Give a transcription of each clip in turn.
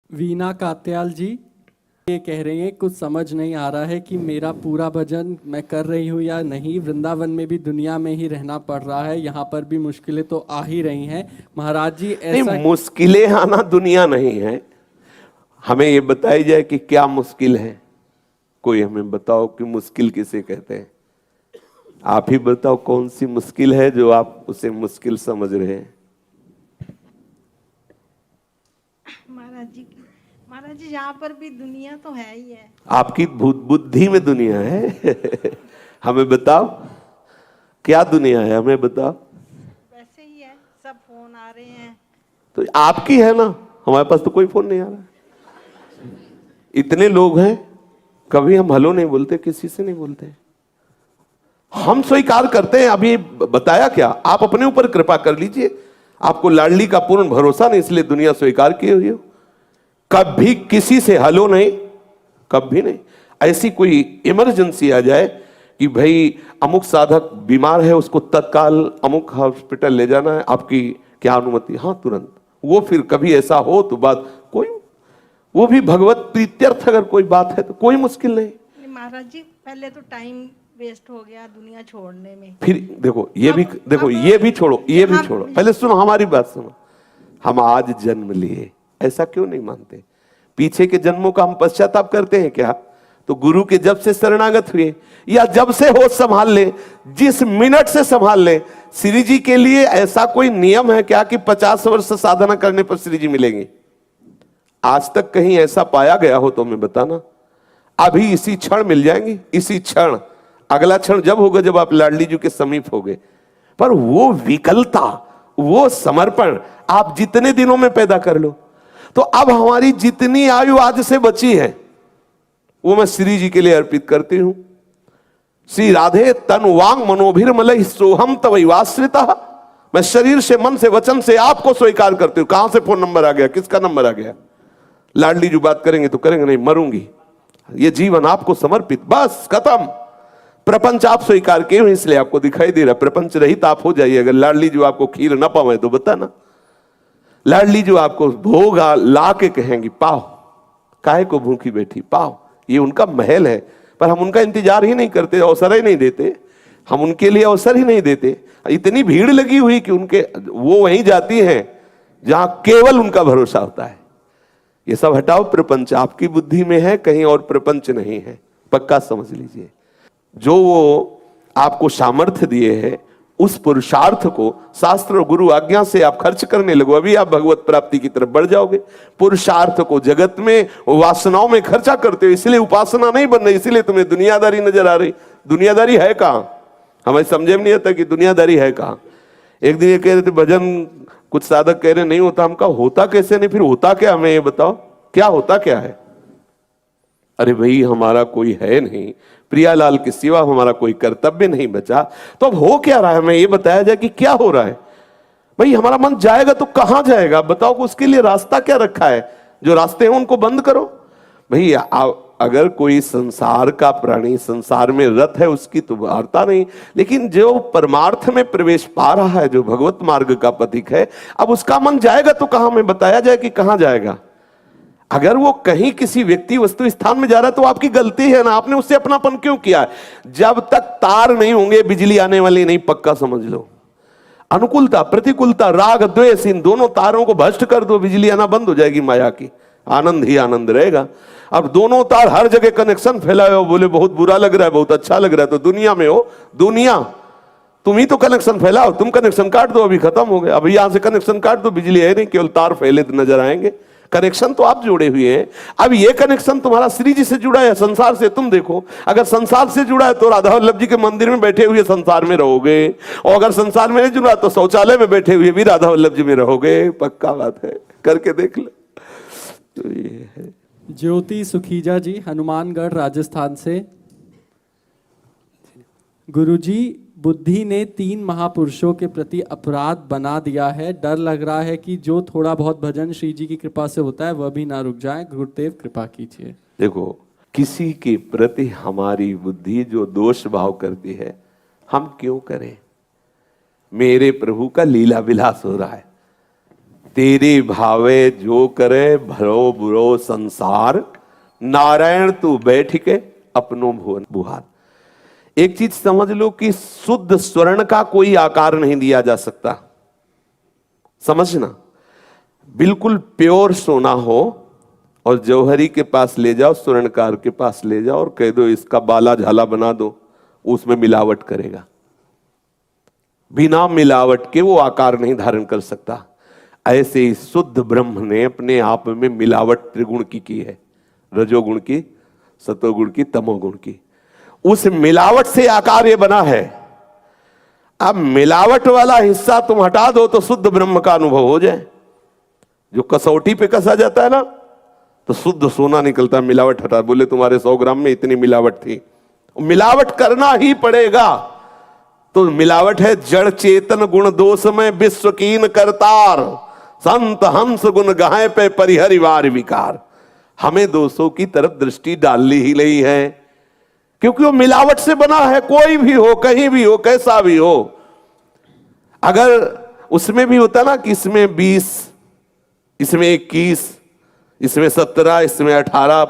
वीना कात्याल जी ये कह रही हैं कुछ समझ नहीं आ रहा है कि मेरा पूरा भजन मैं कर रही हूँ या नहीं। वृंदावन में भी दुनिया में ही रहना पड़ रहा है, यहाँ पर भी मुश्किलें तो आ ही रही हैं। महाराज जी नहीं, ऐसा मुश्किलें आना दुनिया नहीं है। हमें ये बताई जाए कि क्या मुश्किल है। कोई हमें बताओ कि मुश्किल किसे कहते हैं। आप ही बताओ कौन सी मुश्किल है जो आप उसे मुश्किल समझ रहे हैं। महाराज जी यहाँ पर भी दुनिया तो है ही है। आपकी बुद्धि में दुनिया है। हमें बताओ क्या दुनिया है, हमें बताओ। वैसे ही है, सब फोन आ रहे हैं। तो आपकी है ना, हमारे पास तो कोई फोन नहीं आ रहा। इतने लोग हैं, कभी हम हेलो नहीं बोलते, किसी से नहीं बोलते। हम स्वीकार करते हैं। अभी बताया क्या, आप अपने ऊपर कृपा कर लीजिए। आपको लाडली का पूर्ण भरोसा नहीं, इसलिए दुनिया स्वीकार किए हुई हो। कभी किसी से हेलो नहीं, कभी नहीं। ऐसी कोई इमरजेंसी आ जाए कि भाई अमुक साधक बीमार है, उसको तत्काल अमुक हॉस्पिटल ले जाना है, आपकी क्या अनुमति? हाँ, तुरंत। वो फिर कभी ऐसा हो तो बात कोई, वो भी भगवत प्रीत्यर्थ अगर कोई बात है तो कोई मुश्किल नहीं। महाराज जी पहले तो टाइम वेस्ट हो गया दुनिया छोड़ने में। फिर देखो ये भी देखो, ये भी छोड़ो, ये भी छोड़ो। पहले सुनो, हमारी बात सुनो। हम आज जन्म लिए, ऐसा क्यों नहीं मानते? पीछे के जन्मों का हम पश्चाताप करते हैं क्या? तो गुरु के जब से शरणागत हुए या जब से होश संभाल ले, जिस मिनट से संभाल ले। श्री जी के लिए ऐसा कोई नियम है क्या कि 50 वर्ष साधना करने पर श्री जी मिलेंगे? आज तक कहीं ऐसा पाया गया हो तो हमें बताना। अभी इसी क्षण मिल जाएंगे, इसी क्षण। अगला क्षण जब होगा जब आप लाडली जी के समीप होगे। पर वो विकलता, वो समर्पण आप जितने दिनों में पैदा कर लो। तो अब हमारी जितनी आयु आज से बची है वो मैं श्री जी के लिए अर्पित करती हूं। श्री राधे तन वांग मनोभिर्मल सोहम तवैवाश्रिता। मैं शरीर से, मन से, वचन से आपको स्वीकार करती हूं। कहां से फोन नंबर आ गया, किसका नंबर आ गया? लाडली जो बात करेंगे तो करेंगे, नहीं मरूंगी। ये जीवन आपको समर्पित, बस खत्म। प्रपंच आप स्वीकार किए हो इसलिए आपको दिखाई दे रहा। प्रपंच रहित आप हो जाइए। अगर लाडली जो आपको खीर ना पावे तो बताना। लाडली जो आपको भोग ला के कहेंगी पाओ, काहे को भूखी बैठी, पाओ। ये उनका महल है, पर हम उनका इंतजार ही नहीं करते, अवसर ही नहीं देते। हम उनके लिए अवसर ही नहीं देते। इतनी भीड़ लगी हुई कि उनके वो वहीं जाती हैं जहां केवल उनका भरोसा होता है। ये सब हटाओ। प्रपंच आपकी बुद्धि में है, कहीं और प्रपंच नहीं है, पक्का समझ लीजिए। जो वो आपको सामर्थ्य दिए हैं उस पुरुषार्थ को शास्त्र और गुरु आज्ञा से आप खर्च करने लगो, अभी आप भगवत प्राप्ति की तरफ बढ़ जाओगे। पुरुषार्थ को जगत में वासनाओं में खर्चा करते हो, इसलिए उपासना नहीं बन रही, इसलिए तुम्हें दुनियादारी नजर आ रही। दुनियादारी है कहां? हमें समझे में नहीं आता कि दुनियादारी है कहां। एक दिन ये कह रहे थे भजन, कुछ साधक कह रहे नहीं होता। हम कहा होता कैसे नहीं, फिर होता क्या? हमें ये बताओ क्या होता क्या है? अरे भाई हमारा कोई है नहीं, प्रियालाल के सिवा हमारा कोई कर्तव्य नहीं बचा। तो अब हो क्या रहा है, हमें ये बताया जाए कि क्या हो रहा है। भाई हमारा मन जाएगा तो कहां जाएगा बताओ? उसके लिए रास्ता क्या रखा है? जो रास्ते हैं उनको बंद करो। भाई अगर कोई संसार का प्राणी संसार में रत है उसकी तो वार्ता नहीं, लेकिन जो परमार्थ में प्रवेश पा रहा है, जो भगवत मार्ग का पथिक है, अब उसका मन जाएगा तो कहां? हमें बताया जाए कि कहां जाएगा। अगर वो कहीं किसी व्यक्ति वस्तु स्थान में जा रहा है तो आपकी गलती है ना, आपने उससे अपनापन क्यों किया? जब तक तार नहीं होंगे बिजली आने वाली नहीं, पक्का समझ लो। अनुकूलता प्रतिकूलता राग द्वेष, इन दोनों तारों को भ्रष्ट कर दो, बिजली आना बंद हो जाएगी। माया की आनंद ही आनंद रहेगा। अब दोनों तार हर जगह कनेक्शन फैलाए हो, बोले बहुत बुरा लग रहा है, बहुत अच्छा लग रहा है। तो दुनिया में हो, दुनिया तुम ही तो कनेक्शन फैलाओ। तुम कनेक्शन काट दो, अभी खत्म हो गया। अभी यहां से कनेक्शन काट दो, बिजली है नहीं, केवल तार फैले नजर आएंगे। कनेक्शन तो आप जुड़े हुए हैं। अब ये कनेक्शन तुम्हारा श्री जी से जुड़ा है, संसार से तुम देखो। अगर संसार से जुड़ा है तो राधा वल्लभ जी के मंदिर में बैठे हुए संसार में रहोगे, और अगर संसार में नहीं जुड़ा तो शौचालय में बैठे हुए भी राधा वल्लभ जी में रहोगे। पक्का बात है, करके देख लो। तो ये है। ज्योति सुखीजा जी हनुमानगढ़ राजस्थान से। गुरुजी, बुद्धि ने 3 महापुरुषों के प्रति अपराध बना दिया है। डर लग रहा है कि जो थोड़ा बहुत भजन श्री जी की कृपा से होता है वह भी ना रुक जाए। गुरुदेव कृपा कीजिए। देखो, किसी के प्रति हमारी बुद्धि जो दोष भाव करती है, हम क्यों करें? मेरे प्रभु का लीला विलास हो रहा है, तेरे भावे जो करे भलो बुरो संसार, नारायण तू बैठ के अपनो भुवन बुहार। एक चीज समझ लो कि शुद्ध स्वर्ण का कोई आकार नहीं दिया जा सकता, समझना। बिल्कुल प्योर सोना हो और जौहरी के पास ले जाओ, स्वर्णकार के पास ले जाओ और कह दो इसका बाला झाला बना दो, उसमें मिलावट करेगा। बिना मिलावट के वो आकार नहीं धारण कर सकता। ऐसे ही शुद्ध ब्रह्म ने अपने आप में मिलावट त्रिगुण की है, रजोगुण की, सतोगुण की, तमोगुण की। उस मिलावट से आकार ये बना है। अब मिलावट वाला हिस्सा तुम हटा दो तो शुद्ध ब्रह्म का अनुभव हो जाए। जो कसौटी पे कसा जाता है ना तो शुद्ध सोना निकलता है, मिलावट हटा। बोले तुम्हारे 100 ग्राम में इतनी मिलावट थी, मिलावट करना ही पड़ेगा। तो मिलावट है जड़ चेतन गुण दोष में विश्व कीन करतार, संत हंस गुण गाय पे परिहरिवार विकार। हमें दोषों की तरफ दृष्टि डालनी ही नहीं है, क्योंकि वो मिलावट से बना है। कोई भी हो, कहीं भी हो, कैसा भी हो। अगर उसमें भी होता ना कि इसमें 20, इसमें 21, इसमें 17, इसमें 18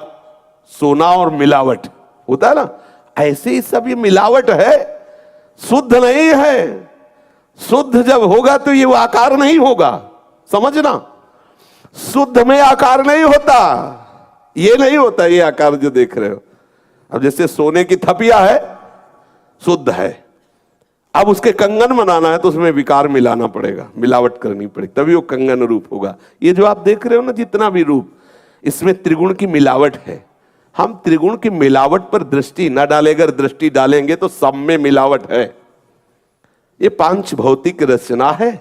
सोना और मिलावट होता है ना, ऐसे ही सब ये मिलावट है, शुद्ध नहीं है। शुद्ध जब होगा तो ये वो आकार नहीं होगा, समझना। शुद्ध में आकार नहीं होता, ये नहीं होता ये आकार जो देख रहे हो। अब जैसे सोने की थपिया है, शुद्ध है। अब उसके कंगन बनाना है तो उसमें विकार मिलाना पड़ेगा, मिलावट करनी पड़ेगी, तभी वो कंगन रूप होगा। ये जो आप देख रहे हो ना, जितना भी रूप, इसमें त्रिगुण की मिलावट है। हम त्रिगुण की मिलावट पर दृष्टि न डालें, अगर दृष्टि डालेंगे तो सब में मिलावट है। ये पांच भौतिक रचना है,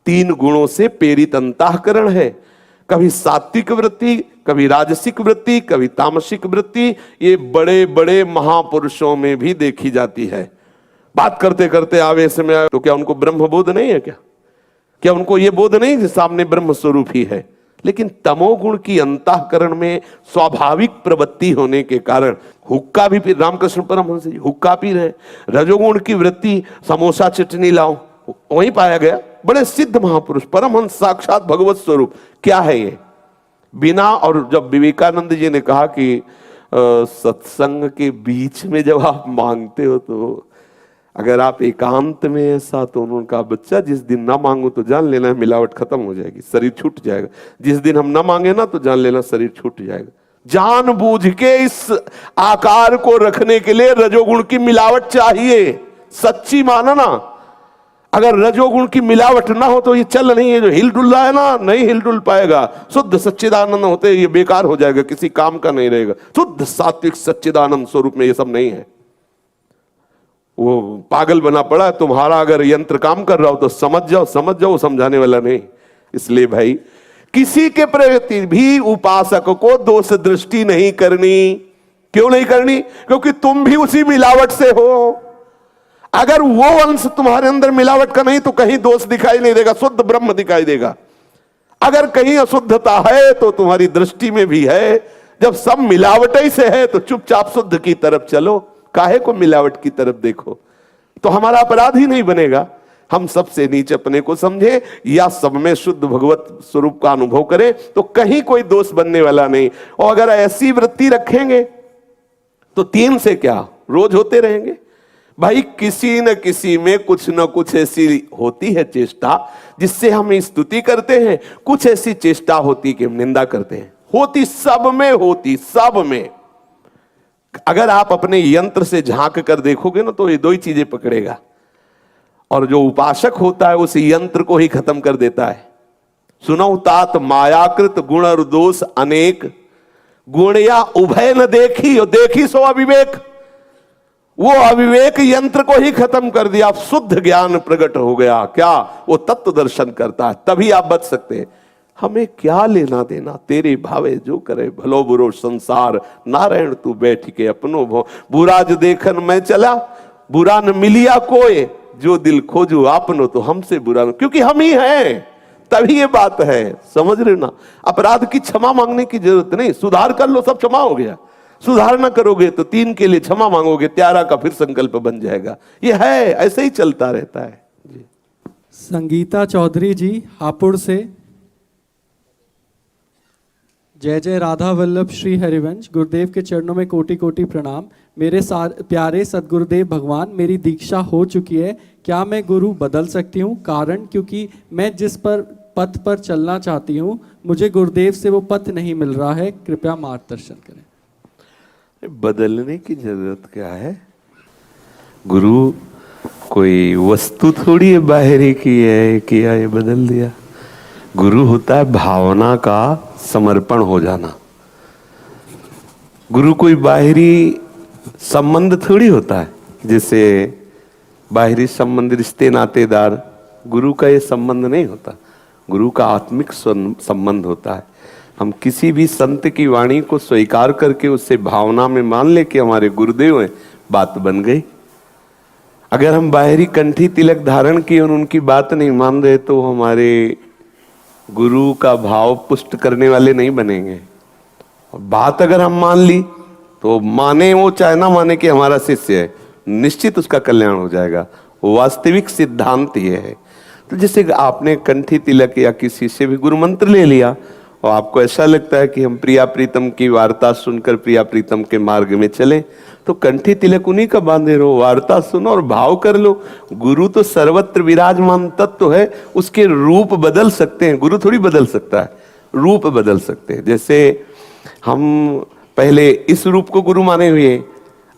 3 गुणों से प्रेरित अंतःकरण है। कभी सात्विक वृत्ति, कभी राजसिक वृत्ति, कभी तामसिक वृत्ति। ये बड़े बड़े महापुरुषों में भी देखी जाती है। बात करते करते आवेश में आए तो क्या उनको ब्रह्म बोध नहीं है? क्या उनको ये बोध नहीं कि सामने ब्रह्म स्वरूप ही है? लेकिन तमोगुण की अंतःकरण में स्वाभाविक प्रवृत्ति होने के कारण हुक्का भी पी, रामकृष्ण परमहंस जी हुक्का पी रहे। रजोगुण की वृत्ति, समोसा चटनी लाओ, वहीं पाया गया। बड़े सिद्ध महापुरुष, परमहंस, साक्षात भगवत स्वरूप। क्या है ये? बिना, और जब विवेकानंद जी ने कहा कि सत्संग के बीच में जब आप मांगते हो तो अगर आप एकांत में ऐसा, तो उन्होंने कहा बच्चा जिस दिन ना मांगो तो जान लेना मिलावट खत्म हो जाएगी, शरीर छूट जाएगा। जिस दिन हम ना मांगे ना तो जान लेना शरीर छूट जाएगा। जानबूझ के इस आकार को रखने के लिए रजोगुण की मिलावट चाहिए, सच्ची मानना। अगर रजोगुण की मिलावट ना हो तो ये चल नहीं है, जो हिल डुल रहा है ना, नहीं हिल डुल पाएगा। शुद्ध सच्चिदानंद होते ये बेकार हो जाएगा, किसी काम का नहीं रहेगा। शुद्ध सात्विक सच्चिदानंद स्वरूप में ये सब नहीं है। वो पागल बना पड़ा है। तुम्हारा अगर यंत्र काम कर रहा हो तो समझ जाओ, समझ जाओ, समझाने वाला नहीं। इसलिए भाई किसी के प्रति भी उपासक को दोष दृष्टि नहीं करनी। क्यों नहीं करनी? क्योंकि तुम भी उसी मिलावट से हो। अगर वो अंश तुम्हारे अंदर मिलावट का नहीं तो कहीं दोष दिखाई नहीं देगा, शुद्ध ब्रह्म दिखाई देगा। अगर कहीं अशुद्धता है तो तुम्हारी दृष्टि में भी है। जब सब मिलावट ही से है तो चुपचाप शुद्ध की तरफ चलो, काहे को मिलावट की तरफ देखो? तो हमारा अपराध ही नहीं बनेगा। हम सबसे नीचे अपने को समझे या सब में शुद्ध भगवत स्वरूप का अनुभव करें तो कहीं कोई दोष बनने वाला नहीं। और अगर ऐसी वृत्ति रखेंगे तो 3 से क्या रोज होते रहेंगे। भाई किसी न किसी में कुछ न कुछ ऐसी होती है चेष्टा जिससे हम स्तुति करते हैं, कुछ ऐसी चेष्टा होती कि हम निंदा करते हैं। होती सब में, होती सब में। अगर आप अपने यंत्र से झांक कर देखोगे ना तो ये 2 ही चीजें पकड़ेगा। और जो उपासक होता है उस यंत्र को ही खत्म कर देता है। सुनो तात मायाकृत गुण और दोष अनेक, गुण या उभय न देखी और देखी सो अविवेक। वो अविवेक यंत्र को ही खत्म कर दिया, शुद्ध ज्ञान प्रकट हो गया। क्या? वो तत्व दर्शन करता है, तभी आप बच सकते हैं। हमें क्या लेना देना, तेरे भावे जो करे भलो बुरो संसार, नारायण तू बैठ के अपनो भो। बुरा जो देखन मैं चला, बुरा न मिलिया कोई, जो दिल खोजो आपनो तो हमसे बुरा न, क्योंकि हम ही हैं। तभी ये बात है, समझ रहे ना। अपराध की क्षमा मांगने की जरूरत नहीं, सुधार कर लो सब क्षमा हो गया। सुधार ना करोगे तो 3 के लिए क्षमा मांगोगे, 13 का फिर संकल्प बन जाएगा। ये है, ऐसे ही चलता रहता है जी। संगीता चौधरी जी हापुड़ से जय जय राधा वल्लभ श्री हरिवंश। गुरुदेव के चरणों में कोटि कोटि प्रणाम। मेरे प्यारे सदगुरुदेव भगवान, मेरी दीक्षा हो चुकी है, क्या मैं गुरु बदल सकती हूँ? कारण क्योंकि मैं जिस पथ पर चलना चाहती हूँ, मुझे गुरुदेव से वो पथ नहीं मिल रहा है, कृपया मार्गदर्शन करें। बदलने की जरूरत क्या है? गुरु कोई वस्तु थोड़ी है बाहरी की है, किया ये बदल दिया। गुरु होता है भावना का समर्पण हो जाना। गुरु कोई बाहरी संबंध थोड़ी होता है, जैसे बाहरी संबंध, रिश्ते नातेदार, गुरु का ये संबंध नहीं होता। गुरु का आत्मिक संबंध होता है। हम किसी भी संत की वाणी को स्वीकार करके उससे भावना में मान ले कि हमारे गुरुदेव हैं, बात बन गई। अगर हम बाहरी कंठी तिलक धारण किए और उनकी बात नहीं मान रहे तो हमारे गुरु का भाव पुष्ट करने वाले नहीं बनेंगे। और बात अगर हम मान ली तो माने वो चाहे ना माने कि हमारा शिष्य है, निश्चित उसका कल्याण हो जाएगा। वास्तविक सिद्धांत ये है। तो जैसे आपने कंठी तिलक या किसी से भी गुरु मंत्र ले लिया और आपको ऐसा लगता है कि हम प्रिया प्रीतम की वार्ता सुनकर प्रिया प्रीतम के मार्ग में चले, तो कंठी तिलक उन्हीं का बांधे रहो, वार्ता सुनो और भाव कर लो। गुरु तो सर्वत्र विराजमान तत्व है, उसके रूप बदल सकते हैं। गुरु थोड़ी बदल सकता है, रूप बदल सकते हैं। जैसे हम पहले इस रूप को गुरु माने हुए,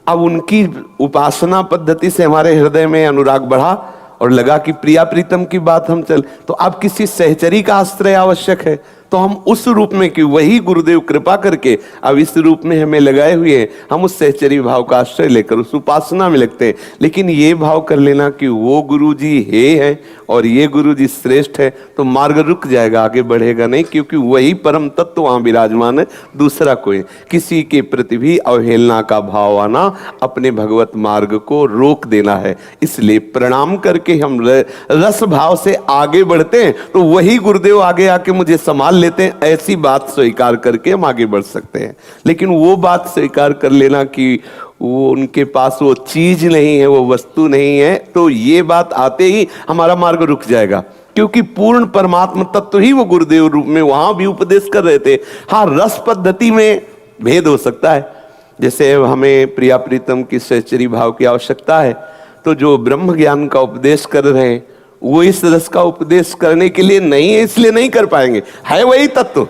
अब उनकी उपासना पद्धति से हमारे हृदय में अनुराग बढ़ा और लगा कि प्रिया प्रीतम की बात हम चल, तो अब किसी सहचरी का आश्रय आवश्यक है, तो हम उस रूप में, कि वही गुरुदेव कृपा करके अब इस रूप में हमें लगाए हुए हैं, हम उस सहचरी भाव का आश्रय लेकर उस उपासना में लगते हैं। लेकिन ये भाव कर लेना कि वो गुरुजी है और ये गुरुजी श्रेष्ठ है, तो मार्ग रुक जाएगा, आगे बढ़ेगा नहीं, क्योंकि वही परम तत्व वहां विराजमान है, दूसरा कोई। किसी के प्रति भी अवहेलना का भाव आना अपने भगवत मार्ग को रोक देना है। इसलिए प्रणाम करके हम रस भाव से आगे बढ़ते हैं, तो वही गुरुदेव आगे आके मुझे संभाल लेते हैं। ऐसी बात स्वीकार करके हम आगे बढ़ सकते हैं। लेकिन वो बात स्वीकार कर लेना कि वो उनके पास वो चीज नहीं है, वो वस्तु नहीं है, तो ये बात आते ही हमारा मार्ग रुक जाएगा। क्योंकि पूर्ण परमात्मा तत्व ही वो गुरुदेव रूप में वहां भी उपदेश कर रहे थे। हाँ, रस पद्धति में भेद हो सकता है। जैसे हमें प्रिया प्रीतम की सहचरी भाव की आवश्यकता है, तो जो ब्रह्म ज्ञान का उपदेश कर रहे हैं वो इस रस का उपदेश करने के लिए नहीं है, इसलिए नहीं कर पाएंगे। है वही तत्व,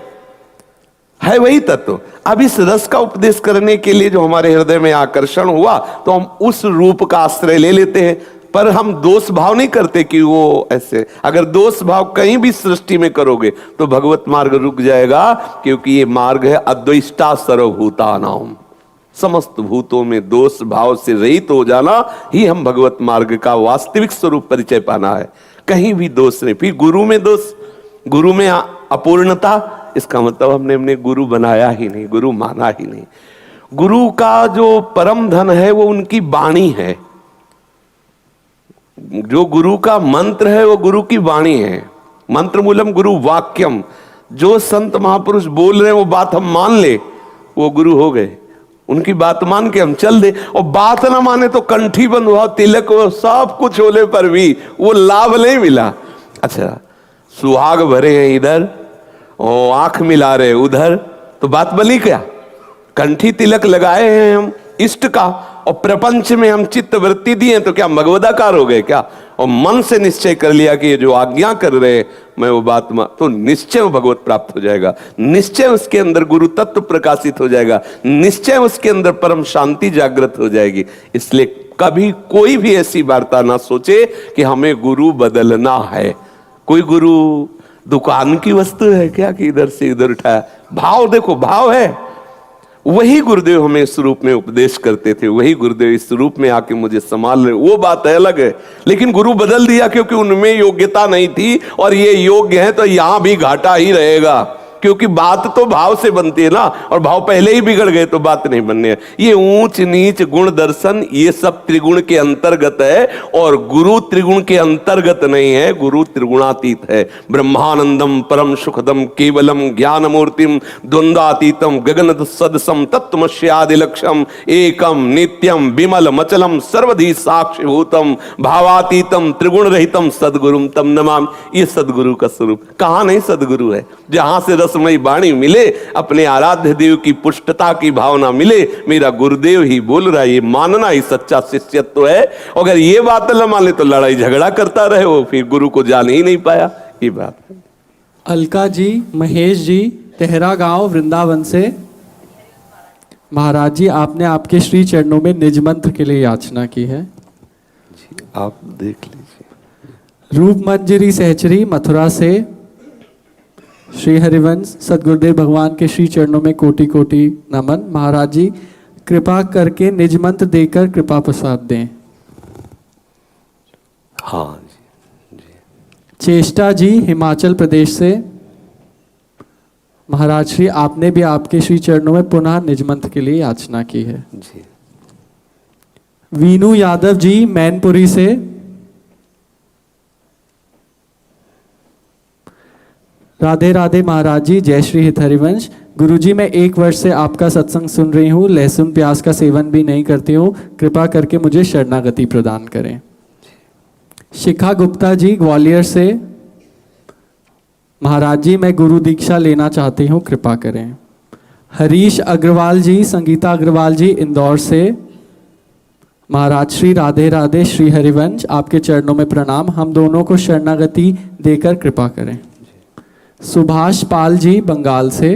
है वही तत्व। अब इस रस का उपदेश करने के लिए जो हमारे हृदय में आकर्षण हुआ, तो हम उस रूप का आश्रय ले लेते हैं। पर हम दोष भाव नहीं करते कि वो ऐसे। अगर दोष भाव कहीं भी सृष्टि में करोगे तो भगवत मार्ग रुक जाएगा, क्योंकि ये मार्ग है अद्वैष्टा सर्वभूतानाम। समस्त भूतों में दोष भाव से रहित हो जाना ही हम भगवत मार्ग का वास्तविक स्वरूप परिचय पाना है। कहीं भी दोष नहीं। फिर गुरु में दोष, गुरु में अपूर्णता, इसका मतलब हमने अपने गुरु बनाया ही नहीं, गुरु माना ही नहीं। गुरु का जो परम धन है वो उनकी वाणी है। जो गुरु का मंत्र है वो गुरु की वाणी है। मंत्र मूलम गुरु वाक्यम। जो संत महापुरुष बोल रहे हैं वो बात हम मान ले, वो गुरु हो गए। उनकी बात मान के हम चल दे, और बात ना माने तो कंठी बंद हुआ, तिलक हुआ, सब कुछ होने पर भी वो लाभ नहीं मिला। अच्छा, सुहाग भरे हैं इधर और आंख मिला रहे उधर, तो बात बनी क्या? कंठी तिलक लगाए हैं हम इष्ट का और प्रपंच में हम चित्त वृत्ति दिए, तो क्या मगवदाकार हो गए क्या? और मन से निश्चय कर लिया कि ये जो आज्ञा कर रहे हैं मैं वो बात तो निश्चय भगवत प्राप्त हो जाएगा। निश्चय उसके अंदर गुरु तत्व प्रकाशित हो जाएगा। निश्चय उसके अंदर परम शांति जागृत हो जाएगी। इसलिए कभी कोई भी ऐसी वार्ता ना सोचे कि हमें गुरु बदलना है। कोई गुरु दुकान की वस्तु है क्या कि इधर से इधर उठाया? भाव देखो, भाव है। वही गुरुदेव हमें इस रूप में उपदेश करते थे, वही गुरुदेव इस रूप में आके मुझे संभाल रहे, वो बात अलग है। लेकिन गुरु बदल दिया क्योंकि उनमें योग्यता नहीं थी, और ये योग्य है तो यहां भी घाटा ही रहेगा, क्योंकि बात तो भाव से बनती है ना, और भाव पहले ही बिगड़ गए तो बात नहीं बनने है। ये ऊंच नीच गुण दर्शन ये सब त्रिगुण के अंतर्गत है, और गुरु त्रिगुण के अंतर्गत नहीं है, गुरु त्रिगुणातीत है। ब्रह्मानंदम परम सुखदम केवलम ज्ञान मूर्तिम द्वंद्वातीतम गगन सदसम तत्वमस्यादि लक्ष्यम एकम नित्यम विमल मचलम सर्वधि साक्षिभूतम भावातीतम त्रिगुण रहितम सदगुरुम तम नमामि। ये सदगुरु का स्वरूप। कहां नहीं सदगुरु है? जहां से रस रसमयी वाणी मिले, अपने आराध्य देव की पुष्टता की भावना मिले, मेरा गुरुदेव ही बोल रहा है, ये मानना ही सच्चा शिष्यत्व है। अगर ये बात न मान ले तो लड़ाई झगड़ा करता रहे, वो फिर गुरु को जान ही नहीं पाया। ये बात है। अलका जी, महेश जी, तेहरा गांव वृंदावन से। महाराज जी, आपने आपके श्री चरणों में निज मंत्र के लिए याचना की है। जी, आप देख लीजिए। रूप मंजरी सहचरी मथुरा से। श्री हरिवंश सदगुरुदेव भगवान के श्री चरणों में कोटि कोटि नमन। महाराज जी, कृपा करके निज मंत्र देकर कृपा प्रसाद दें। हाँ जी, जी। चेष्टा जी, हिमाचल प्रदेश से। महाराज श्री, आपने भी आपके श्री चरणों में पुनः निज मंत्र के लिए याचना की है। जी। वीनू यादव जी, मैनपुरी से। राधे राधे महाराज जी, जय श्री हित हरिवंश। गुरु जी, मैं 1 वर्ष से आपका सत्संग सुन रही हूँ, लहसुन प्याज का सेवन भी नहीं करती हूँ, कृपा करके मुझे शरणागति प्रदान करें। शिखा गुप्ता जी, ग्वालियर से। महाराज जी, मैं गुरु दीक्षा लेना चाहती हूँ, कृपा करें। हरीश अग्रवाल जी, संगीता अग्रवाल जी, इंदौर से। महाराज श्री, राधे राधे श्री हरिवंश, आपके चरणों में प्रणाम, हम दोनों को शरणागति देकर कृपा करें। सुभाष पाल जी, बंगाल से।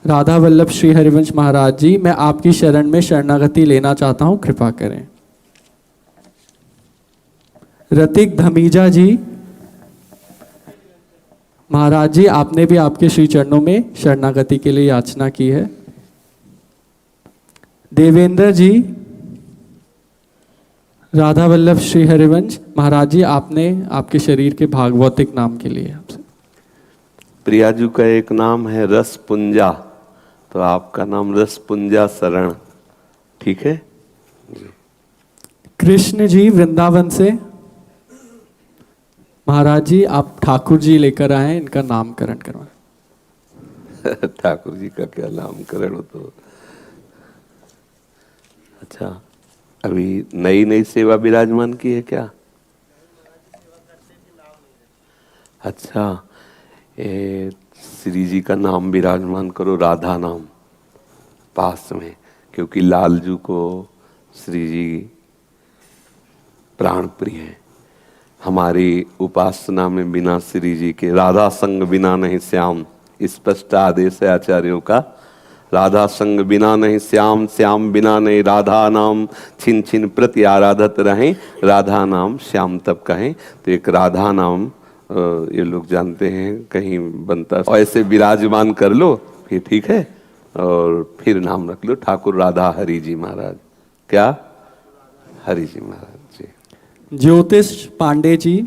राधा वल्लभ श्री हरिवंश महाराज जी, मैं आपकी शरण में शरणागति लेना चाहता हूँ, कृपा करें। रतिक धमीजा जी, महाराज जी, आपने भी आपके श्री चरणों में शरणागति के लिए याचना की है। देवेंद्र जी, राधा वल्लभ श्री हरिवंश महाराज जी, आपने आपके शरीर के भागवतिक नाम के लिए आपसे। प्रियाजू का एक नाम है रसपुंजा, तो आपका नाम रसपुंजा शरण, ठीक है। कृष्ण जी, वृंदावन से। महाराज जी, आप ठाकुर जी लेकर आए, इनका नामकरण करवाएं। ठाकुर जी का क्या नामकरण हो तो। अच्छा, अभी नई नई सेवा विराजमान की है क्या? अच्छा, श्री जी का नाम विराजमान करो, राधा नाम पास में, क्योंकि लालजू को श्री जी प्राण प्रिय है। हमारी उपासना में बिना श्री जी के राधा संग बिना नहीं श्याम, स्पष्ट आदेश है आचार्यों का। राधा संग बिना नहीं श्याम, श्याम बिना नहीं राधा नाम, छिन छिन प्रति आराधत रहें, राधा नाम श्याम तब कहें। तो एक राधा नाम ये लोग जानते हैं कहीं बनता, और ऐसे विराजमान कर लो फिर, ठीक है। और फिर नाम रख लो ठाकुर राधा हरि जी महाराज। क्या? हरि जी महाराज जी। ज्योतिष पांडे जी,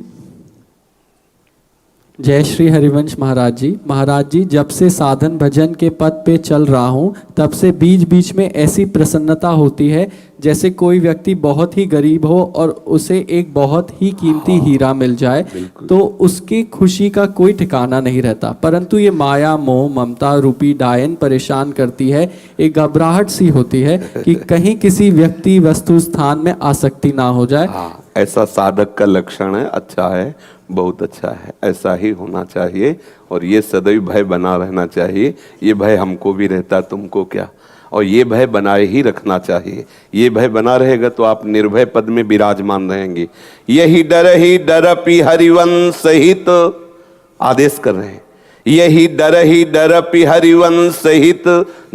जय श्री हरिवंश महाराज जी। महाराज जी, जब से साधन भजन के पथ पे चल रहा हूँ, तब से बीच बीच में ऐसी प्रसन्नता होती है जैसे कोई व्यक्ति बहुत ही गरीब हो और उसे एक बहुत ही कीमती हीरा मिल जाए, तो उसकी खुशी का कोई ठिकाना नहीं रहता। परंतु ये माया मोह ममता रूपी डायन परेशान करती है। एक घबराहट सी होती है कि कहीं किसी व्यक्ति वस्तु स्थान में आसक्ति ना हो जाए। ऐसा साधक का लक्षण है, अच्छा है, बहुत अच्छा है, ऐसा ही होना चाहिए। और ये सदैव भय बना रहना चाहिए। ये भय हमको भी रहता, तुमको क्या, और ये भय बनाए ही रखना चाहिए। ये भय बना रहेगा तो आप निर्भय पद में विराजमान रहेंगे। यही डरपि हरिवंश सहित, आदेश कर रहे हैं, यही डरपि हरिवंश सहित,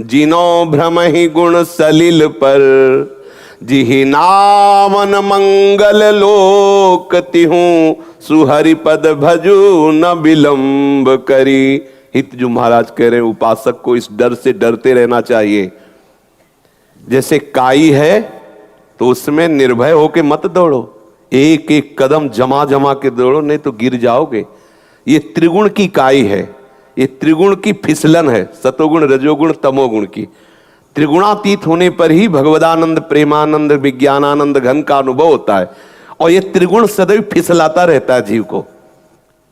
जिनो भ्रम ही गुण सलिल पर, जिहि नामन मंगल लोक तिहूं, सुहरि पद भजू न विलंब करी। हित जो महाराज कह रहे हैं, उपासक को इस डर से डरते रहना चाहिए। जैसे काई है तो उसमें निर्भय होके मत दौड़ो, एक एक कदम जमा जमा के दौड़ो, नहीं तो गिर जाओगे। ये त्रिगुण की काई है, ये त्रिगुण की फिसलन है, सतोगुण रजोगुण तमोगुण की। त्रिगुणातीत होने पर ही भगवदानंद प्रेमानंद विज्ञानानंद घन का अनुभव होता है। और ये त्रिगुण सदैव फिसलाता रहता है जीव को।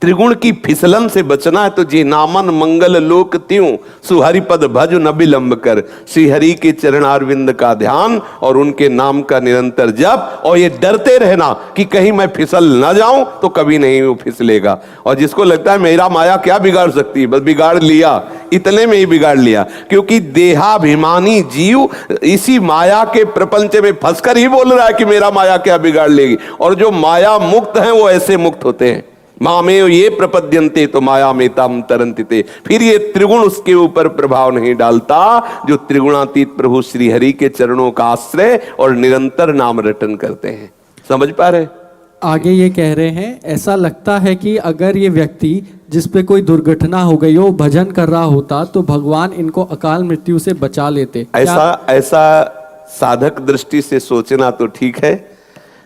त्रिगुण की फिसलन से बचना है तो जी नामन मंगल लोक त्यों सुहरि पद भज न विलंब कर। श्री हरि के चरणारविंद का ध्यान और उनके नाम का निरंतर जप, और ये डरते रहना कि कहीं मैं फिसल ना जाऊं, तो कभी नहीं वो फिसलेगा। और जिसको लगता है मेरा माया क्या बिगाड़ सकती है, बस बिगाड़ लिया, इतने में ही बिगाड़ लिया। क्योंकि देहाभिमानी जीव इसी माया के प्रपंच में फंसकर ही बोल रहा है कि मेरा माया क्या बिगाड़ लेगी। और जो माया मुक्त हैं वो ऐसे मुक्त होते हैं, माँ में ये प्रपद्यंते तो माया में तम तरंतिते। फिर ये त्रिगुण उसके ऊपर प्रभाव नहीं डालता, जो त्रिगुणातीत प्रभु श्री हरि के चरणों का आश्रय और निरंतर नाम रटन करते हैं। समझ पा रहे? आगे ये कह रहे हैं, ऐसा लगता है कि अगर ये व्यक्ति जिस पे कोई दुर्घटना हो गई हो भजन कर रहा होता तो भगवान इनको अकाल मृत्यु से बचा लेते। ऐसा साधक दृष्टि से सोचना तो ठीक है,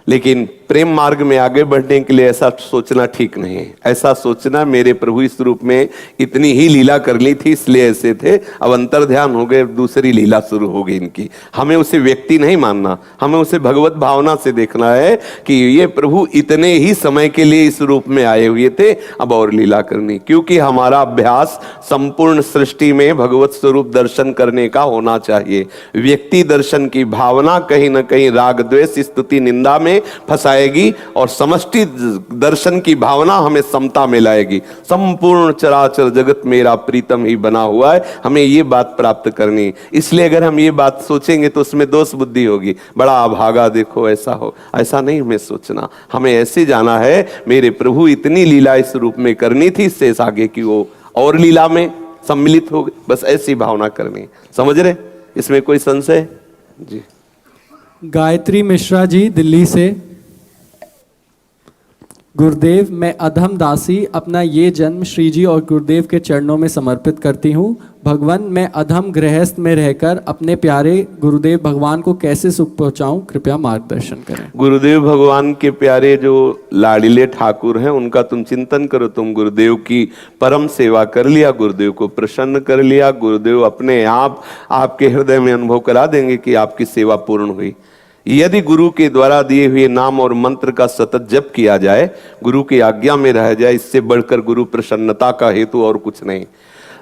लेकिन प्रेम मार्ग में आगे बढ़ने के लिए ऐसा सोचना ठीक नहीं है। ऐसा सोचना मेरे प्रभु इस रूप में इतनी ही लीला कर ली थी इसलिए ऐसे थे, अब अंतर ध्यान हो गए, दूसरी लीला शुरू हो गई इनकी। हमें उसे व्यक्ति नहीं मानना, हमें उसे भगवत भावना से देखना है कि ये प्रभु इतने ही समय के लिए इस रूप में आए हुए थे, अब और लीला करनी। क्योंकि हमारा अभ्यास संपूर्ण सृष्टि में भगवत स्वरूप दर्शन करने का होना चाहिए। व्यक्ति दर्शन की भावना कहीं ना कहीं राग द्वेष स्तुति निंदा में फंसाएगी, और समष्टि दर्शन की भावना हमें समता में लाएगी। संपूर्ण चराचर जगत मेरा प्रीतम ही बना हुआ है, हमें ये बात प्राप्त करनी। इसलिए अगर हम ये बात सोचेंगे तो उसमें दोष बुद्धि होगी, बड़ा अभागा देखो ऐसा हो, ऐसा नहीं हमें सोचना। हमें ऐसे जाना है, मेरे प्रभु इतनी लीला इस रूप में करनी थी, इससे आगे की वो और लीला में सम्मिलित हो गए, बस ऐसी भावना करनी। समझ रहे? इसमें कोई संशय? जी। गायत्री मिश्रा जी दिल्ली से, गुरुदेव मैं अधम दासी अपना ये जन्म श्री जी और गुरुदेव के चरणों में समर्पित करती हूँ। भगवान मैं अधम गृहस्थ में रहकर अपने प्यारे गुरुदेव भगवान को कैसे सुख पहुँचाऊँ, कृपया मार्गदर्शन करें। गुरुदेव भगवान के प्यारे जो लाडीले ठाकुर हैं उनका तुम चिंतन करो। तुम गुरुदेव की परम सेवा कर लिया, गुरुदेव को प्रसन्न कर लिया, गुरुदेव अपने आप आपके हृदय में अनुभव करा देंगे कि आपकी सेवा पूर्ण हुई। यदि गुरु के द्वारा दिए हुए नाम और मंत्र का सतत जप किया जाए, गुरु की आज्ञा में रह जाए, इससे बढ़कर गुरु प्रसन्नता का हेतु और कुछ नहीं।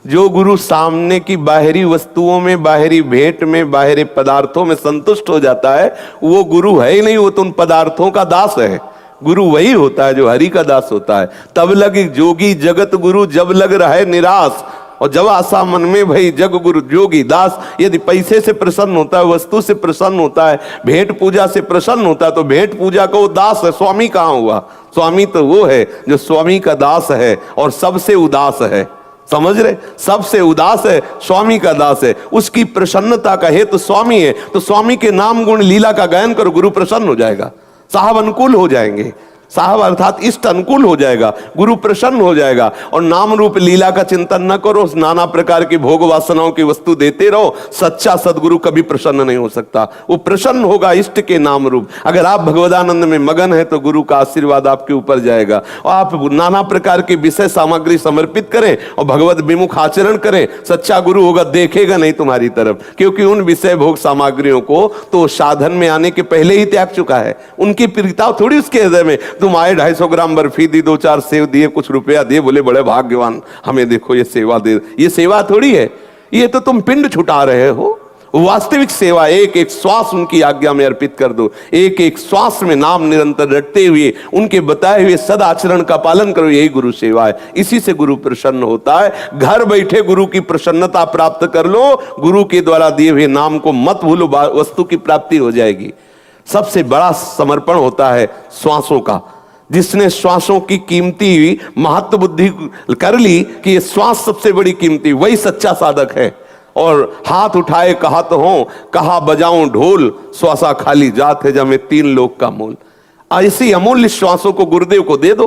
जो गुरु सामने की बाहरी वस्तुओं में, बाहरी भेंट में, बाहरी पदार्थों में संतुष्ट हो जाता है, वो गुरु है ही नहीं, वो तो उन पदार्थों का दास है। गुरु वही होता है जो हरि का दास होता है। तब लग जोगी जगत गुरु जब लग रहे निराश, और जब आशा मन में भई जग गुरु जोगी दास। यदि पैसे से प्रसन्न होता है, वस्तु से प्रसन्न होता है, भेंट पूजा से प्रसन्न होता है, तो भेंट पूजा का वो दास है। स्वामी कहाँ हुआ? स्वामी तो वो है जो स्वामी का दास है और सबसे उदास है। समझ रहे? सबसे उदास है, स्वामी का दास है, उसकी प्रसन्नता का हेतु स्वामी है। तो स्वामी के नाम गुण लीला का गायन करो, गुरु प्रसन्न हो जाएगा, साहब अनुकूल हो जाएंगे, साहब अर्थात इष्ट अनुकूल हो जाएगा, गुरु प्रसन्न हो जाएगा। और नाम रूप लीला का चिंतन न करो, नाना प्रकार की भोग वासनाओं की वस्तु देते रहो, सच्चा सदगुरु कभी प्रसन्न नहीं हो सकता। वो प्रसन्न होगा इष्ट के नाम रूप। अगर आप भगवदानंद में मगन है तो गुरु का आशीर्वाद आपके ऊपर जाएगा, और आप नाना प्रकार की विषय सामग्री समर्पित करें और भगवत विमुख आचरण करें, सच्चा गुरु होगा, देखेगा नहीं तुम्हारी तरफ, क्योंकि उन विषय भोग सामग्रियों को तो साधन में आने के पहले ही त्याग चुका है। उनकी प्रीता थोड़ी उसके हृदय में। तुम आए 250 ग्राम बर्फी दी, 2-4 सेव दिए, कुछ रुपया दिए, बोले बड़े भाग्यवान, हमें देखो ये सेवा दे। ये सेवा थोड़ी है, ये तो तुम पिंड छुटा रहे हो। वास्तविक सेवा एक एक श्वास उनकी आज्ञा में अर्पित कर दो, एक एक श्वास में नाम निरंतर रटते हुए उनके बताए हुए सदाचरण का पालन करो, यही गुरु सेवा है। इसी से गुरु प्रसन्न होता है। घर बैठे गुरु की प्रसन्नता प्राप्त कर लो, गुरु के द्वारा दिए हुए नाम को मत भूलो, वस्तु की प्राप्ति हो जाएगी। सबसे बड़ा समर्पण होता है श्वासों का। जिसने श्वासों की कीमती महत्व बुद्धि कर ली कि ये श्वास सबसे बड़ी कीमती, वही सच्चा साधक है। और हाथ उठाए कहत हो, कहा बजाऊं ढोल, श्वासा खाली जात है जब 3 लोक का मूल। ऐसी अमूल्य श्वासों को गुरुदेव को दे दो।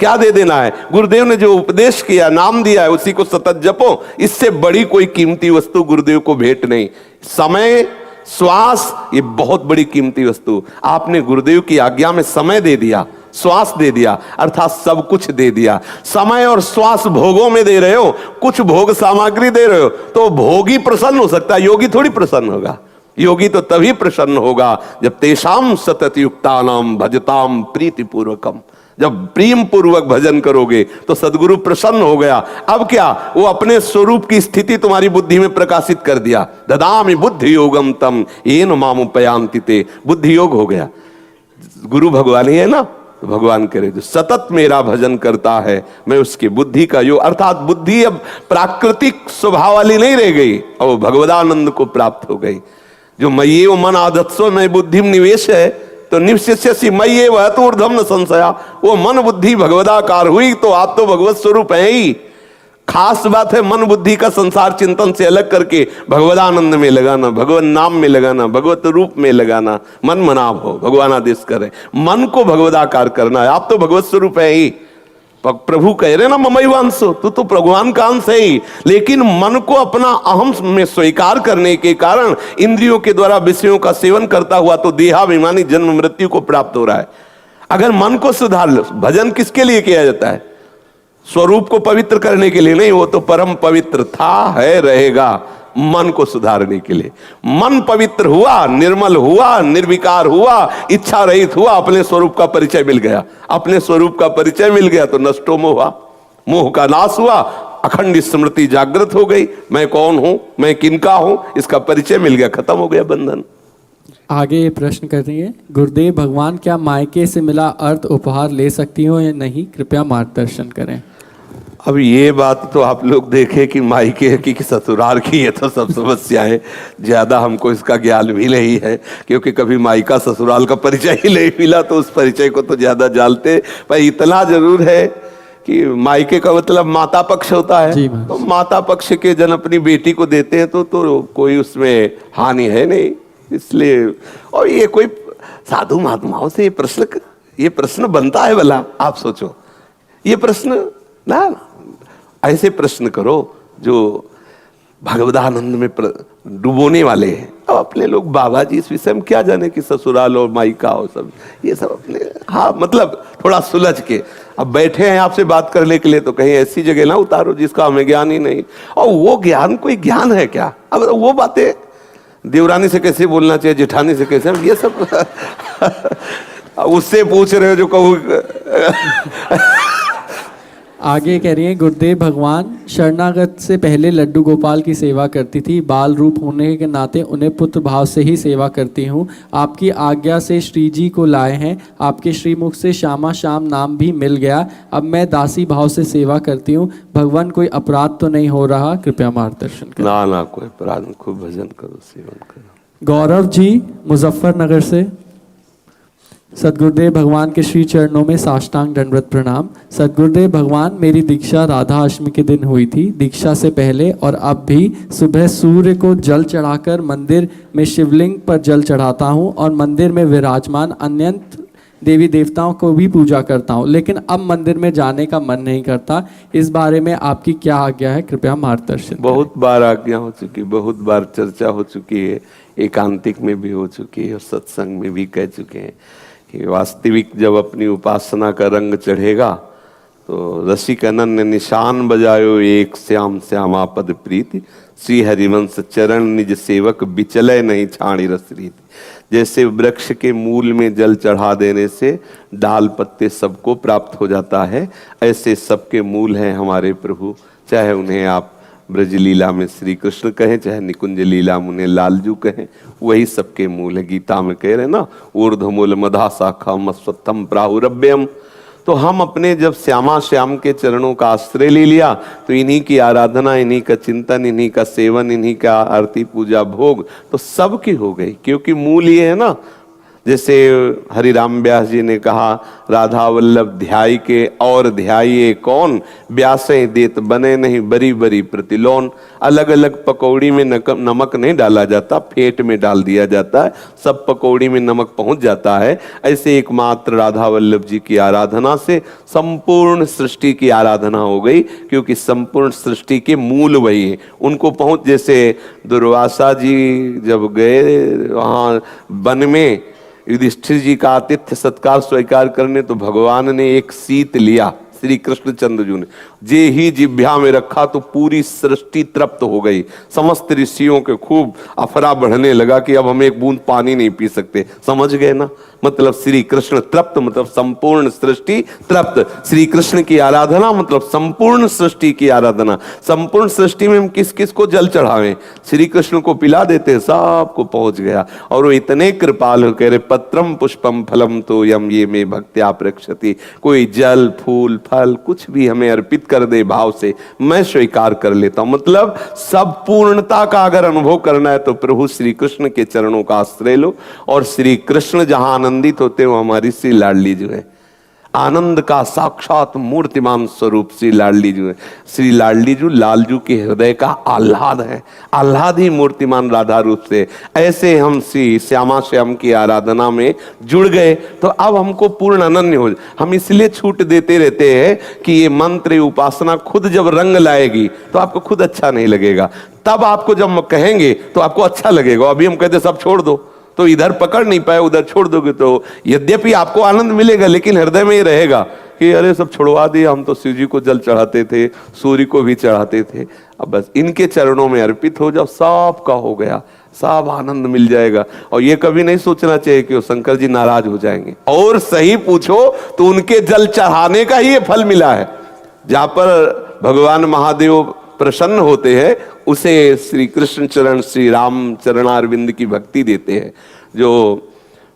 क्या दे देना है? गुरुदेव ने जो उपदेश किया, नाम दिया है, उसी को सतत जपो। इससे बड़ी कोई कीमती वस्तु गुरुदेव को भेंट नहीं। समय, श्वास, ये बहुत बड़ी कीमती वस्तु। आपने गुरुदेव की आज्ञा में समय दे दिया, श्वास दे दिया, अर्थात सब कुछ दे दिया। समय और श्वास भोगों में दे रहे हो, कुछ भोग सामग्री दे रहे हो, तो भोगी प्रसन्न हो सकता है, योगी थोड़ी प्रसन्न होगा। योगी तो तभी प्रसन्न होगा जब तेषाम सतत युक्तानाम भजताम प्रीतिपूर्वकम। जब प्रेम पूर्वक भजन करोगे तो सदगुरु प्रसन्न हो गया। अब क्या, वो अपने स्वरूप की स्थिति तुम्हारी बुद्धि में प्रकाशित कर दिया। ददामि बुद्धि योगम तम येन मामुपयान्ति ते, बुद्धि योग हो गया। गुरु भगवान ही है ना, तो भगवान करे जो सतत मेरा भजन करता है मैं उसकी बुद्धि का योग, अर्थात बुद्धि अब प्राकृतिक स्वभाव वाली नहीं रह गई और भगवदानंद को प्राप्त हो गई। जो मय्ये वो मन आदत्सो में बुद्धि निवेश है, तो निश्चित मय्ये वह तो ऊर्ध्वम न संशया, वो मन बुद्धि भगवदाकार हुई तो आप तो भगवत स्वरूप है ही। खास बात है मन बुद्धि का संसार चिंतन से अलग करके भगवदानंद में लगाना, भगवान नाम में लगाना, भगवत रूप में लगाना। मन मनाव हो, भगवान आदेश करे, मन को भगवदाकार करना है। आप तो भगवत स्वरूप है ही। प्रभु कह रहे ना ममैवांशो, तू तो भगवान का अंश है ही, लेकिन मन को अपना अहम में स्वीकार करने के कारण इंद्रियों के द्वारा विषयों का सेवन करता हुआ तो देहाभिमानी जन्म मृत्यु को प्राप्त हो रहा है। अगर मन को सुधार लो, भजन किसके लिए किया जाता है? स्वरूप को पवित्र करने के लिए नहीं, वो तो परम पवित्र था, है, रहेगा। मन को सुधारने के लिए मन पवित्र हुआ, निर्मल हुआ, निर्विकार हुआ, इच्छा रहित हुआ, अपने स्वरूप का परिचय मिल गया। अपने स्वरूप का परिचय मिल गया तो नष्टो मोह, मोह का नाश हुआ, अखंड स्मृति जागृत हो गई। मैं कौन हूं, मैं किनका हूं, इसका परिचय मिल गया, खत्म हो गया बंधन। आगे ये प्रश्न कर रही है, गुरुदेव भगवान क्या मायके से मिला अर्थ उपहार ले सकती हो या नहीं, कृपया मार्गदर्शन करें। अब ये बात तो आप लोग देखें कि मायके की ससुराल की है तो सब समस्याएं, ज्यादा हमको इसका ज्ञान भी नहीं है, क्योंकि कभी मायका ससुराल का परिचय ही नहीं मिला, तो उस परिचय को तो ज्यादा जानते। पर इतना जरूर है कि मायके का मतलब माता पक्ष होता है, तो माता पक्ष के जन अपनी बेटी को देते हैं तो कोई उसमें हानि है नहीं। इसलिए और ये कोई साधु महात्माओं से ये प्रश्न बनता है भला? आप सोचो, ये प्रश्न ना ऐसे प्रश्न करो जो भगवदानंद में डुबोने वाले हैं। अब अपने लोग बाबा जी इस विषय में क्या जाने कि ससुराल और मायका और सब ये सब अपने, हाँ मतलब थोड़ा सुलझ के अब बैठे हैं आपसे बात करने के लिए, तो कहीं ऐसी जगह ना उतारो जिसका हमें ज्ञान ही नहीं। और वो ज्ञान कोई ज्ञान है क्या? अब वो बातें देवरानी से कैसे बोलना चाहिए, जेठानी से कैसे, ये सब उससे पूछ रहे हो जो कहूँ। आगे कह रही है, गुरुदेव भगवान शरणागत से पहले लड्डू गोपाल की सेवा करती थी, बाल रूप होने के नाते उन्हें पुत्र भाव से ही सेवा करती हूँ। आपकी आज्ञा से श्री जी को लाए हैं, आपके श्रीमुख से श्यामा श्याम नाम भी मिल गया। अब मैं दासी भाव से सेवा करती हूँ, भगवान कोई अपराध तो नहीं हो रहा, कृपया मार्गदर्शन करें। ना कोई अपराध, खूब भजन करो, सेवन करो। गौरव जी मुजफ्फरनगर से, सदगुरुदेव भगवान के श्री चरणों में साष्टांग दंडवत प्रणाम। सदगुरुदेव भगवान, मेरी दीक्षा राधा अष्टमी के दिन हुई थी। दीक्षा से पहले और अब भी सुबह सूर्य को जल चढ़ाकर मंदिर में शिवलिंग पर जल चढ़ाता हूँ और मंदिर में विराजमान अन्य देवी देवताओं को भी पूजा करता हूँ, लेकिन अब मंदिर में जाने का मन नहीं करता। इस बारे में आपकी क्या आज्ञा है, कृपया मार्गदर्शन। बहुत बार आज्ञा हो चुकी, बहुत बार चर्चा हो चुकी है, एकांतिक में भी हो चुकी है और सत्संग में भी कह चुके हैं कि वास्तविक जब अपनी उपासना का रंग चढ़ेगा तो रसिक अनन्य निशान बजायो एक श्याम श्यामा पद प्रीति, श्री हरिवंश चरण निज सेवक बिचलय नहीं छाणी रस रीति। जैसे वृक्ष के मूल में जल चढ़ा देने से डाल पत्ते सबको प्राप्त हो जाता है, ऐसे सबके मूल हैं हमारे प्रभु। चाहे उन्हें आप ब्रज लीला में श्री कृष्ण कहें, चाहे निकुंज लीला में उन्हें लालजू कहें, वही सबके मूल है। गीता में कह रहे ना, ऊर्ध्वमूल मधा शाखा मस्वत्थम प्राहुरभ्यम। तो हम अपने जब श्यामा श्याम के चरणों का आश्रय ले लिया तो इन्हीं की आराधना, इन्हीं का चिंतन, इन्हीं का सेवन, इन्हीं का आरती पूजा भोग तो सबकी हो गई, क्योंकि मूल ये है ना। जैसे हरिराम व्यास जी ने कहा, राधा वल्लभ ध्याई के और ध्याइये कौन, व्यासें देत बने नहीं बरी बरी प्रतिलोन। अलग अलग पकौड़ी में नमक नहीं डाला जाता, फेंट में डाल दिया जाता है, सब पकौड़ी में नमक पहुंच जाता है। ऐसे एकमात्र राधा वल्लभ जी की आराधना से संपूर्ण सृष्टि की आराधना हो गई, क्योंकि संपूर्ण सृष्टि के मूल वही है। उनको पहुंच, जैसे दुर्वासा जी जब गए वहां वन में युधिष्ठिर जी का आतिथ्य सत्कार स्वीकार करने, तो भगवान ने एक शीत लिया श्री कृष्णचंद्र जी ने जे ही जिह्वा में रखा तो पूरी सृष्टि तृप्त हो गई। समस्त ऋषियों के खूब अफरा बढ़ने लगा कि अब हम एक बूंद पानी नहीं पी सकते। समझ गए ना, मतलब श्री कृष्ण तृप्त मतलब संपूर्ण सृष्टि तृप्त। श्री कृष्ण की आराधना मतलब संपूर्ण सृष्टि की आराधना। संपूर्ण सृष्टि में हम किस किस को जल चढ़ावें, श्री कृष्ण को पिला देते, सबको पहुंच गया। और वो इतने कृपाल कह रहे पत्रम पुष्पम फलम तो यम ये में भक्त्या प्रक्षति। कोई जल फूल फल कुछ भी हमें अर्पित कर दे भाव से, मैं स्वीकार कर लेता हूं। मतलब सब पूर्णता का अगर अनुभव करना है तो प्रभु श्री कृष्ण के चरणों का आश्रय लो। और श्री कृष्ण जहां आनंदित होते हो हमारी श्री लाडली जो है, आनंद का साक्षात मूर्तिमान स्वरूप श्री लाडली जी है। श्री लाडली जी लालजू के हृदय का आह्लाद है, आह्लाद ही मूर्तिमान राधा रूप से। ऐसे हम श्री श्यामा श्याम की आराधना में जुड़ गए तो अब हमको पूर्ण अनन्य हो। हम इसलिए छूट देते रहते हैं कि ये मंत्र उपासना खुद जब रंग लाएगी तो आपको खुद अच्छा नहीं लगेगा, तब आपको जब कहेंगे तो आपको अच्छा लगेगा। अभी हम कहते सब छोड़ दो तो इधर पकड़ नहीं पाए, उधर छोड़ दोगे तो यद्यपि आपको आनंद मिलेगा लेकिन हृदय में ये रहेगा कि अरे सब छोड़वा दिया, हम तो शिव जी को जल चढ़ाते थे, सूर्य को भी चढ़ाते थे। अब बस इनके चरणों में अर्पित हो जाओ, सब का हो गया, सब आनंद मिल जाएगा। और ये कभी नहीं सोचना चाहिए कि वो शंकर जी नाराज हो जाएंगे। और सही पूछो तो उनके जल चढ़ाने का ही ये फल मिला है। जहां पर भगवान महादेव प्रसन्न होते हैं उसे श्री कृष्ण चरण श्री राम चरणारविंद की भक्ति देते हैं। जो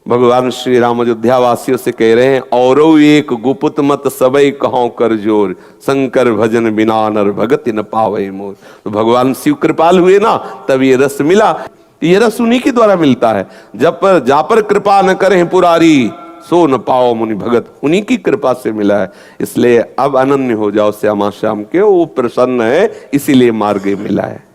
भगवान श्री राम अयोध्या वासियों से कह रहे हैं, औरो एक गुपुत मत सबई कहो कर जोर, शंकर भजन बिना नर भगति न पावे मोर। तो भगवान शिव कृपाल हुए ना, तब ये रस मिला। ये रस उन्हीं के द्वारा मिलता है। जब पर जा पर कृपा न करें पुरारी, सो न पाओ मुनि भगत, उन्हीं की कृपा से मिला है। इसलिए अब अनन्य हो जाओ श्यामा श्याम के, वो प्रसन्न है इसीलिए मार्ग मिला है।